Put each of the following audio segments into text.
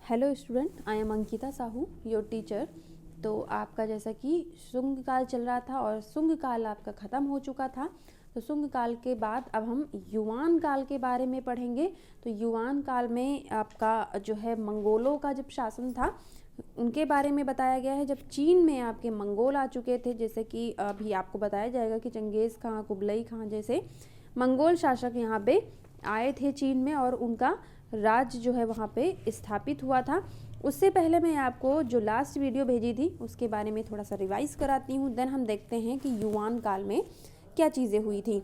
Hello student, I am Ankita Sahu, your teacher. तो आपका जैसा कि शुंग काल चल रहा था और शुंग काल आपका ख़त्म हो चुका था, तो शुंग काल के बाद अब हम युवान काल के बारे में पढ़ेंगे। तो युवान काल में आपका जो है मंगोलों का जब शासन था उनके बारे में बताया गया है। जब चीन में आपके मंगोल आ चुके थे, जैसे कि अभी आपको बताया जाएगा कि चंगेज़ खां, कुबलई खां जैसे मंगोल शासक यहाँ पे आए थे चीन में और उनका राज्य जो है वहाँ पे स्थापित हुआ था। उससे पहले मैं आपको जो लास्ट वीडियो भेजी थी उसके बारे में थोड़ा सा रिवाइज कराती हूँ। देन हम देखते हैं कि युवान काल में क्या चीज़ें हुई थी।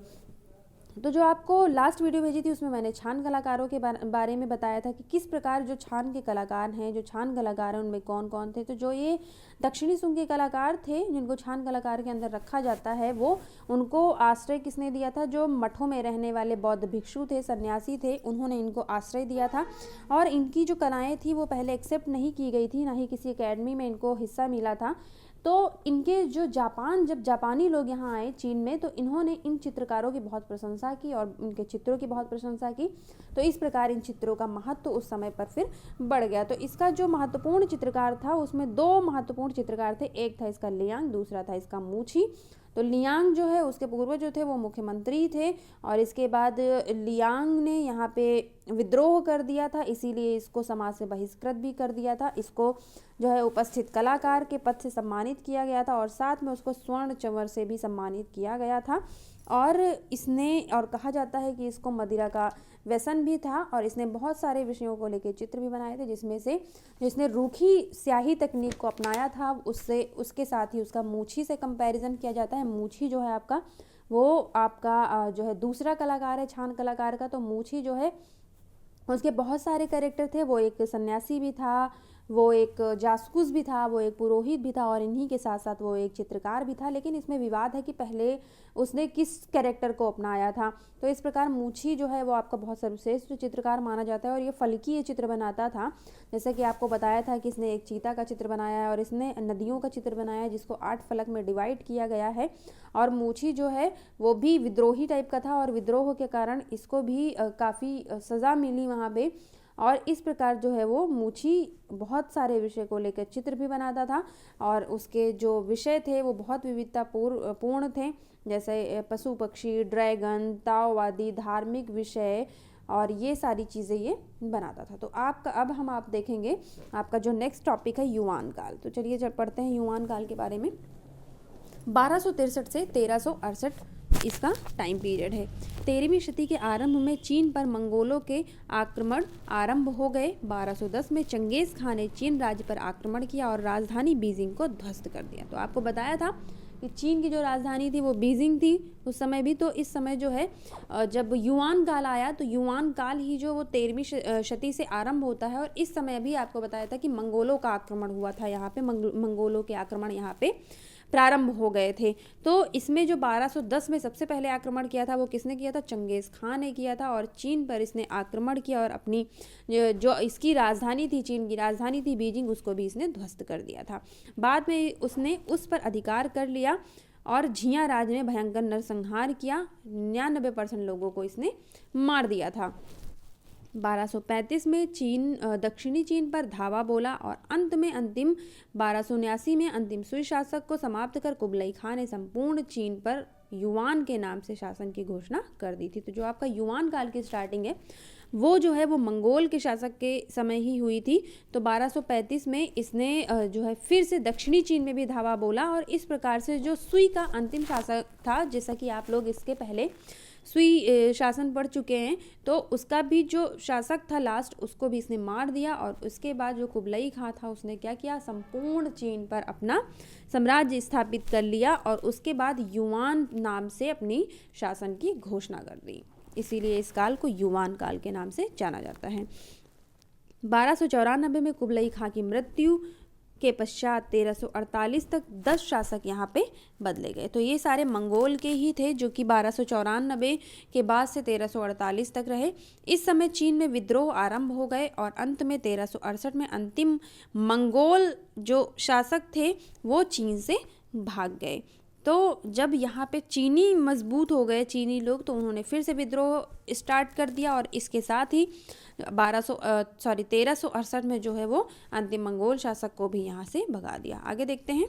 तो जो आपको लास्ट वीडियो भेजी थी उसमें मैंने छान कलाकारों के बारे में बताया था कि किस प्रकार जो छान के कलाकार हैं, जो छान कलाकार हैं उनमें कौन कौन थे। तो जो ये दक्षिणी शुंग के कलाकार थे जिनको छान कलाकार के अंदर रखा जाता है, वो उनको आश्रय किसने दिया था? जो मठों में रहने वाले बौद्ध भिक्षु थे, सन्यासी थे, उन्होंने इनको आश्रय दिया था। और इनकी जो कलाएँ थी वो पहले एक्सेप्ट नहीं की गई थी, ना ही किसी अकेडमी में इनको हिस्सा मिला था। तो इनके जो जब जापानी लोग यहाँ आए चीन में, तो इन्होंने इन चित्रकारों की बहुत प्रशंसा की और इनके चित्रों की बहुत प्रशंसा की। तो इस प्रकार इन चित्रों का महत्व उस समय पर फिर बढ़ गया। तो इसका जो महत्वपूर्ण चित्रकार था उसमें दो महत्वपूर्ण चित्रकार थे, एक था इसका लियांग, दूसरा था इसका मूछी। तो लियांग जो है उसके पूर्वज जो थे वो मुख्यमंत्री थे और इसके बाद लियांग ने यहाँ पे विद्रोह कर दिया था, इसीलिए इसको समाज से बहिष्कृत भी कर दिया था। इसको जो है उपस्थित कलाकार के पद से सम्मानित किया गया था और साथ में उसको स्वर्ण चंवर से भी सम्मानित किया गया था। और कहा जाता है कि इसको मदिरा का व्यसन भी था और इसने बहुत सारे विषयों को लेकर चित्र भी बनाए थे, जिसमें से जिसने रूखी स्याही तकनीक को अपनाया था उसके साथ ही उसका मूछी से कंपैरिजन किया जाता है। मूछी जो है आपका जो है दूसरा कलाकार है छान कलाकार का। तो मूछी जो है उसके बहुत सारे कैरेक्टर थे, वो एक सन्यासी भी था, वो एक जासूस भी था, वो एक पुरोहित भी था और इन्हीं के साथ साथ वो एक चित्रकार भी था। लेकिन इसमें विवाद है कि पहले उसने किस कैरेक्टर को अपनाया था। तो इस प्रकार मूछी जो है वो आपका बहुत सर्वश्रेष्ठ चित्रकार माना जाता है और ये फलकीय चित्र बनाता था। जैसे कि आपको बताया था कि इसने एक चीता का चित्र बनाया है और इसने नदियों का चित्र बनाया है जिसको 8 फलक में डिवाइड किया गया है। और मूछी जो है वो भी विद्रोही टाइप का था और विद्रोह के कारण इसको भी काफ़ी सज़ा मिली वहाँ पे। और इस प्रकार जो है वो मूछी बहुत सारे विषय को लेकर चित्र भी बनाता था और उसके जो विषय थे वो बहुत विविधता पूर्ण थे, जैसे पशु पक्षी, ड्रैगन, ताओवादी, धार्मिक विषय और ये सारी चीज़ें ये बनाता था। तो आप देखेंगे आपका जो नेक्स्ट टॉपिक है युवान काल। तो चलिए पढ़ते हैं युवान काल के बारे में। 1263 से 1368 इसका टाइम पीरियड है। 13वीं शती के आरंभ में चीन पर मंगोलों के आक्रमण आरंभ हो गए। 1210 में चंगेज़ खान ने चीन राज्य पर आक्रमण किया और राजधानी बीजिंग को ध्वस्त कर दिया। तो आपको बताया था कि चीन की जो राजधानी थी वो बीजिंग थी उस समय भी। तो इस समय जो है जब युवान काल आया तो युवान काल ही जो वो 13वीं शती से आरंभ होता है और इस समय भी आपको बताया था कि मंगोलों का आक्रमण हुआ था यहाँ पे। मंगोलों के आक्रमण यहाँ पे प्रारंभ हो गए थे। तो इसमें जो 1210 में सबसे पहले आक्रमण किया था वो किसने किया था? चंगेज़ खान ने किया था और चीन पर इसने आक्रमण किया और अपनी जो इसकी राजधानी थी, चीन की राजधानी थी बीजिंग, उसको भी इसने ध्वस्त कर दिया था। बाद में उसने उस पर अधिकार कर लिया और झिया राज में भयंकर नरसंहार किया। 99% लोगों को इसने मार दिया था। 1235 में दक्षिणी चीन पर धावा बोला और अंत में 1279 में अंतिम सुई शासक को समाप्त कर कुबलई खान ने संपूर्ण चीन पर युवान के नाम से शासन की घोषणा कर दी थी। तो जो आपका युवान काल की स्टार्टिंग है वो जो है वो मंगोल के शासक के समय ही हुई थी। तो 1235 में इसने जो है फिर से दक्षिणी चीन में भी धावा बोला और इस प्रकार से जो सुई का अंतिम शासक था, जैसा कि आप लोग इसके पहले सुई शासन पढ़ चुके हैं, तो उसका भी जो शासक था लास्ट उसको भी इसने मार दिया। और उसके बाद जो कुबलई खां था उसने क्या किया? संपूर्ण चीन पर अपना साम्राज्य स्थापित कर लिया और उसके बाद युवान नाम से अपनी शासन की घोषणा कर दी। इसीलिए इस काल को युवान काल के नाम से जाना जाता है। 1294 में कुबलई खां की मृत्यु के पश्चात 1348 तक 10 शासक यहाँ पे बदले गए। तो ये सारे मंगोल के ही थे जो कि 1294 के बाद से 1348 तक रहे। इस समय चीन में विद्रोह आरंभ हो गए और अंत में 1368 में अंतिम मंगोल जो शासक थे वो चीन से भाग गए। तो जब यहाँ पे चीनी मजबूत हो गए चीनी लोग, तो उन्होंने फिर से विद्रोह स्टार्ट कर दिया और इसके साथ ही 1368 में जो है वो अंतिम मंगोल शासक को भी यहाँ से भगा दिया। आगे देखते हैं।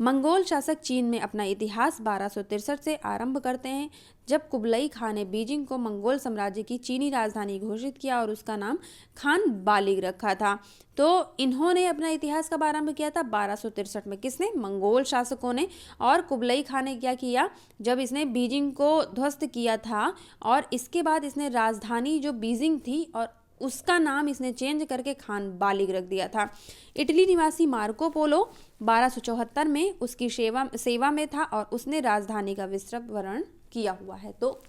मंगोल शासक चीन में अपना इतिहास 1263 से आरंभ करते हैं, जब कुबलई खान ने बीजिंग को मंगोल साम्राज्य की चीनी राजधानी घोषित किया और उसका नाम खान बालिग रखा था। तो इन्होंने अपना इतिहास कब आरंभ किया था? 1263 में। किसने? मंगोल शासकों ने। और कुबलई खान ने क्या किया? जब इसने बीजिंग को ध्वस्त किया था और इसके बाद इसने राजधानी जो बीजिंग थी और उसका नाम इसने चेंज करके खान बालिग रख दिया था। इटली निवासी मार्को पोलो 1274 में उसकी सेवा में था और उसने राजधानी का विस्तृत वर्णन किया हुआ है। तो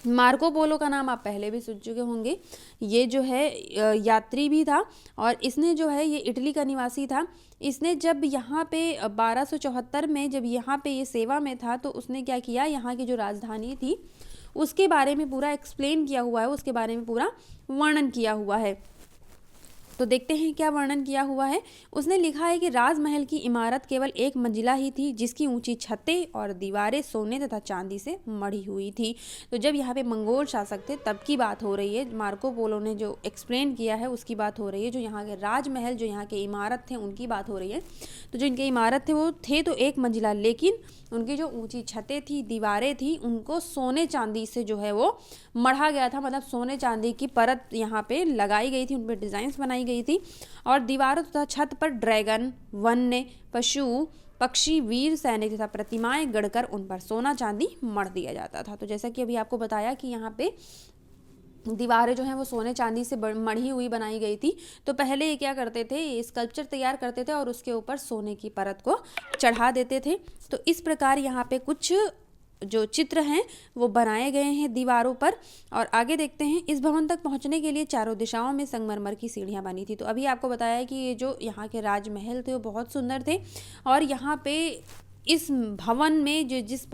मार्को पोलो का नाम आप पहले भी सुन चुके होंगे। ये जो है यात्री भी था और इसने जो है ये इटली का निवासी था। इसने जब यहाँ पे 1274 में जब यहाँ पे ये सेवा में था, तो उसने क्या किया, यहाँ की जो राजधानी थी उसके बारे में पूरा एक्सप्लेन किया हुआ है, उसके बारे में पूरा वर्णन किया हुआ है। तो देखते हैं क्या वर्णन किया हुआ है। उसने लिखा है कि राजमहल की इमारत केवल एक मंजिला ही थी, जिसकी ऊंची छतें और दीवारें सोने तथा चांदी से मढ़ी हुई थी। तो जब यहाँ पे मंगोल शासक थे तब की बात हो रही है। मार्को पोलो ने जो एक्सप्लेन किया है उसकी बात हो रही है। जो यहाँ के राजमहल, जो यहाँ के इमारत थे, उनकी बात हो रही है। तो जो इनके इमारत थे वो थे तो एक मंजिला, लेकिन उनकी जो ऊंची छतें थी, दीवारें थी, उनको सोने चांदी से जो है वो मढ़ा गया था। मतलब सोने चांदी की परत यहाँ पे लगाई गई थी, उन पर डिज़ाइंस बनाई गई थी। और दीवारों तथा छत पर ड्रैगन, वन्य, पशु, पक्षी, वीर सैनिक तथा प्रतिमाएं गढ़कर उन पर सोना चांदी मढ़ दिया जाता था। तो जैसा कि अभी आपको बताया कि यहाँ पे दीवारें जो हैं वो सोने चांदी से मढ़ी हुई बनाई गई थी। तो पहले ये क्या करते थे, ये स्कल्पचर तैयार करते थे और उसके ऊपर सोने की परत को चढ़ा देते थे। तो इस प्रकार यहाँ पे कुछ जो चित्र हैं वो बनाए गए हैं दीवारों पर। और आगे देखते हैं। इस भवन तक पहुंचने के लिए चारों दिशाओं में संगमरमर की सीढ़ियां बनी थी। तो अभी आपको बताया है कि ये जो यहाँ के राजमहल थे वो बहुत सुंदर थे और यहाँ पे इस भवन में जिस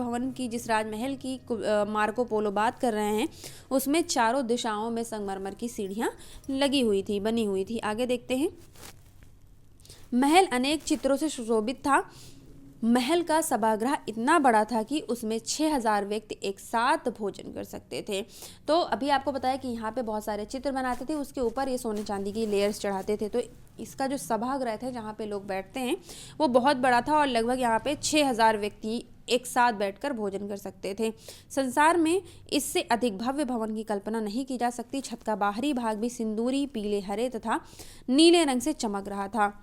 राजमहल की मार्को पोलो बात कर रहे हैं, उसमें चारों दिशाओं में संगमरमर की सीढ़ियां लगी हुई थी, बनी हुई थी। आगे देखते हैं। महल अनेक चित्रों से सुशोभित था। महल का सभागृह इतना बड़ा था कि उसमें 6000 व्यक्ति एक साथ भोजन कर सकते थे। तो अभी आपको बताया कि यहाँ पे बहुत सारे चित्र बनाते थे, उसके ऊपर ये सोने चांदी की लेयर्स चढ़ाते थे। तो इसका जो सभागृह था जहाँ पे लोग बैठते हैं वो बहुत बड़ा था और लगभग यहाँ पे 6000 व्यक्ति एक साथ बैठकर भोजन कर सकते थे। संसार में इससे अधिक भव्य भवन की कल्पना नहीं की जा सकती। छत का बाहरी भाग भी सिंदूरी, पीले, हरे तथा नीले रंग से चमक रहा था।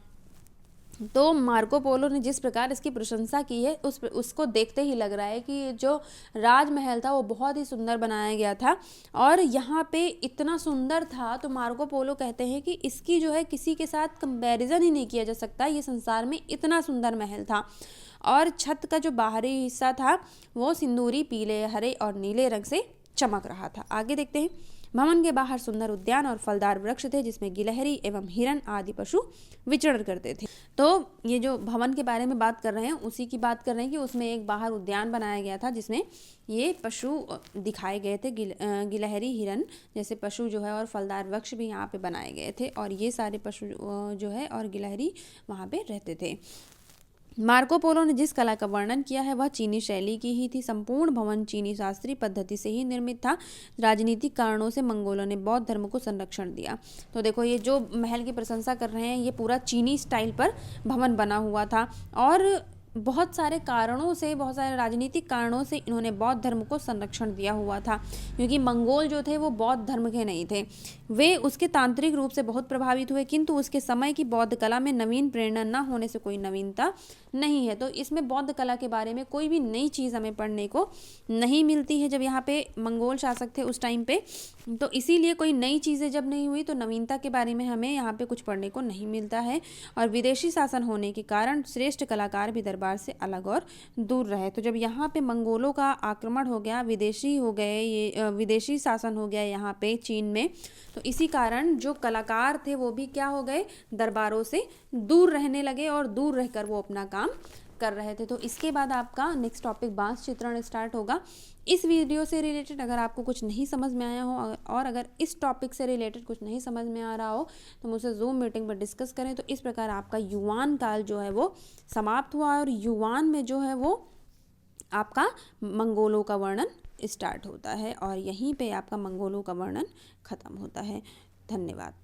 तो मार्को पोलो ने जिस प्रकार इसकी प्रशंसा की है उसको देखते ही लग रहा है कि जो राजमहल था वो बहुत ही सुंदर बनाया गया था और यहाँ पे इतना सुंदर था। तो मार्को पोलो कहते हैं कि इसकी जो है किसी के साथ कंपैरिजन ही नहीं किया जा सकता, ये संसार में इतना सुंदर महल था। और छत का जो बाहरी हिस्सा था वो सिंदूरी, पीले, हरे और नीले रंग से चमक रहा था। आगे देखते हैं। भवन के बाहर सुंदर उद्यान और फलदार वृक्ष थे, जिसमें गिलहरी एवं हिरन आदि पशु विचरण करते थे। तो ये जो भवन के बारे में बात कर रहे हैं उसी की बात कर रहे हैं कि उसमें एक बाहर उद्यान बनाया गया था जिसमें ये पशु दिखाए गए थे, गिलहरी, हिरन जैसे पशु जो है और फलदार वृक्ष भी यहाँ पे बनाए गए थे और ये सारे पशु जो है और गिलहरी वहाँ पे रहते थे। मार्को पोलो ने जिस कला का वर्णन किया है वह चीनी शैली की ही थी। संपूर्ण भवन चीनी शास्त्रीय पद्धति से ही निर्मित था। राजनीतिक कारणों से मंगोलों ने बौद्ध धर्म को संरक्षण दिया। तो देखो ये जो महल की प्रशंसा कर रहे हैं ये पूरा चीनी स्टाइल पर भवन बना हुआ था और बहुत सारे कारणों से, बहुत सारे राजनीतिक कारणों से इन्होंने बौद्ध धर्म को संरक्षण दिया हुआ था, क्योंकि मंगोल जो थे वो बौद्ध धर्म के नहीं थे। वे उसके तांत्रिक रूप से बहुत प्रभावित हुए, किंतु उसके समय की बौद्ध कला में नवीन प्रेरणा न होने से कोई नवीनता नहीं है। तो इसमें बौद्ध कला के बारे में कोई भी नई चीज़ हमें पढ़ने को नहीं मिलती है जब यहाँ पे मंगोल शासक थे उस टाइम पे। तो इसीलिए कोई नई चीज़ें जब नहीं हुई तो नवीनता के बारे में हमें यहाँ पे कुछ पढ़ने को नहीं मिलता है। और विदेशी शासन होने के कारण श्रेष्ठ कलाकार भी दरबार से अलग और दूर रहे। तो जब यहाँ पे मंगोलों का आक्रमण हो गया, विदेशी हो गए, ये विदेशी शासन हो गया यहाँ पे चीन में, तो इसी कारण जो कलाकार थे वो भी क्या हो गए, दरबारों से दूर रहने लगे और दूर रहकर वो अपना काम कर रहे थे। तो इसके बाद आपका नेक्स्ट टॉपिक बांस चित्रण स्टार्ट होगा। इस वीडियो से रिलेटेड अगर आपको कुछ नहीं समझ में आया हो और अगर इस टॉपिक से रिलेटेड कुछ नहीं समझ में आ रहा हो तो मुझसे जूम मीटिंग पर डिस्कस करें। तो इस प्रकार आपका युवान काल जो है वो समाप्त हुआ और युवान में जो है वो आपका मंगोलों का वर्णन स्टार्ट होता है और यहीं पे आपका मंगोलों का वर्णन खत्म होता है। धन्यवाद।